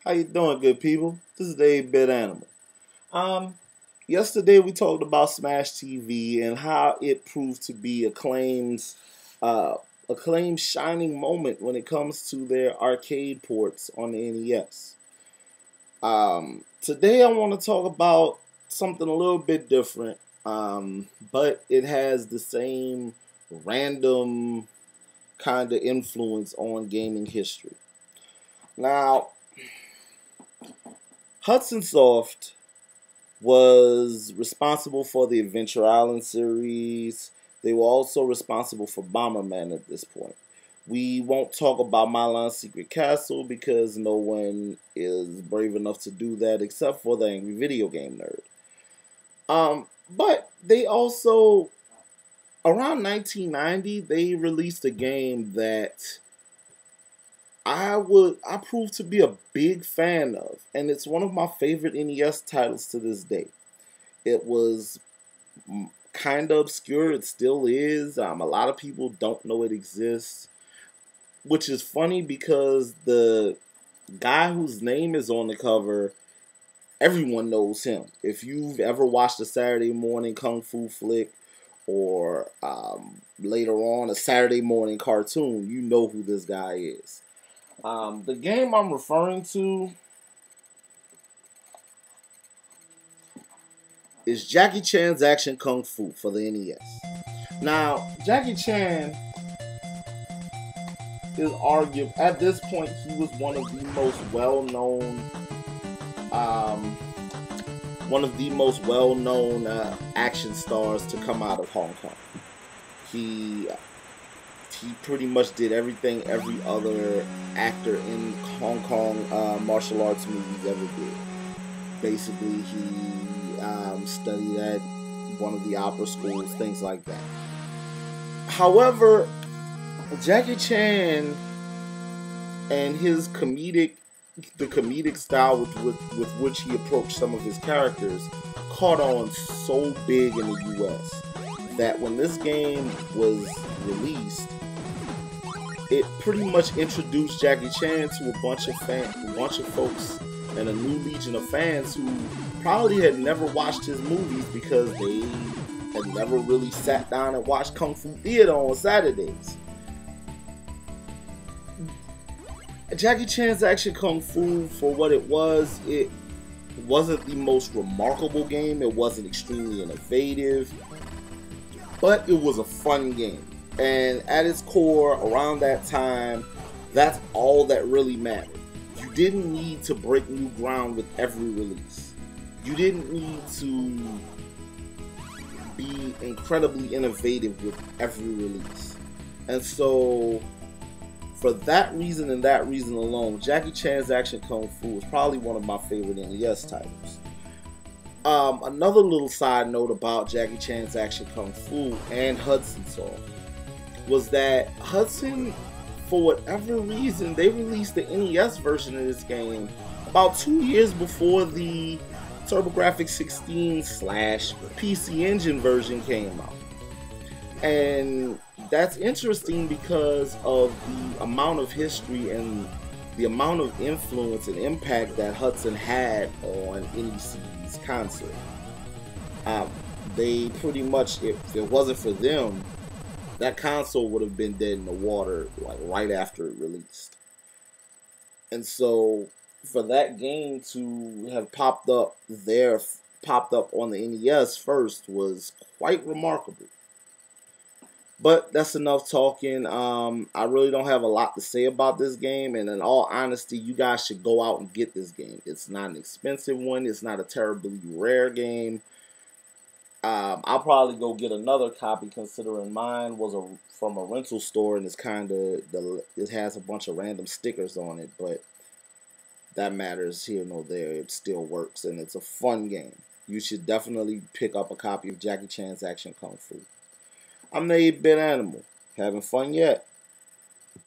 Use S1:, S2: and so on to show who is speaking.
S1: How you doing, good people? This is Dave Bit Animal. Um, Yesterday we talked about Smash TV and how it proved to be uh, acclaimed shining moment when it comes to their arcade ports on the NES. Today I want to talk about something a little bit different, but it has the same random kind of influence on gaming history. Now, Hudson Soft was responsible for the Adventure Island series. They were also responsible for Bomberman at this point. We won't talk about Milan Secret Castle because no one is brave enough to do that except for the Angry Video Game Nerd. But they also, around 1990, they released a game that I proved to be a big fan of, and it's one of my favorite NES titles to this day. It was kind of obscure, it still is. A lot of people don't know it exists, which is funny because the guy whose name is on the cover, everyone knows him. If you've ever watched a Saturday morning kung fu flick or later on a Saturday morning cartoon, you know who this guy is. The game I'm referring to is Jackie Chan's Action Kung Fu for the NES. Now, Jackie Chan is argued at this point he was one of the most well-known action stars to come out of Hong Kong. He pretty much did everything every other actor in Hong Kong martial arts movies ever did. Basically, he studied at one of the opera schools, things like that. However, Jackie Chan and his comedic style with which he approached some of his characters caught on so big in the US that when this game was released, it pretty much introduced Jackie Chan to a bunch of folks and a new legion of fans who probably had never watched his movies because they had never really sat down and watched Kung Fu Theater on Saturdays. Jackie Chan's Action Kung Fu, for what it wasn't the most remarkable game. It wasn't extremely innovative, but it was a fun game. And at its core, around that time, that's all that really mattered. You didn't need to break new ground with every release. You didn't need to be incredibly innovative with every release. And so, for that reason and that reason alone, Jackie Chan's Action Kung Fu is probably one of my favorite NES titles. Another little side note about Jackie Chan's Action Kung Fu and Hudson Soft was that Hudson, for whatever reason, they released the NES version of this game about 2 years before the TurboGrafx 16/PC Engine version came out. And that's interesting because of the amount of history and the amount of influence and impact that Hudson had on NEC's console. They pretty much, if it wasn't for them, that console would have been dead in the water like right after it released. And so for that game to have popped up on the NES first was quite remarkable. But that's enough talking. I really don't have a lot to say about this game, and in all honesty, you guys should go out and get this game. It's not an expensive one. It's not a terribly rare game. I'll probably go get another copy considering mine was from a rental store and it has a bunch of random stickers on it, but that matters here nor there. It still works and it's a fun game. You should definitely pick up a copy of Jackie Chan's Action Kung Fu. I'm the 8-Bit Animal. Having fun yet?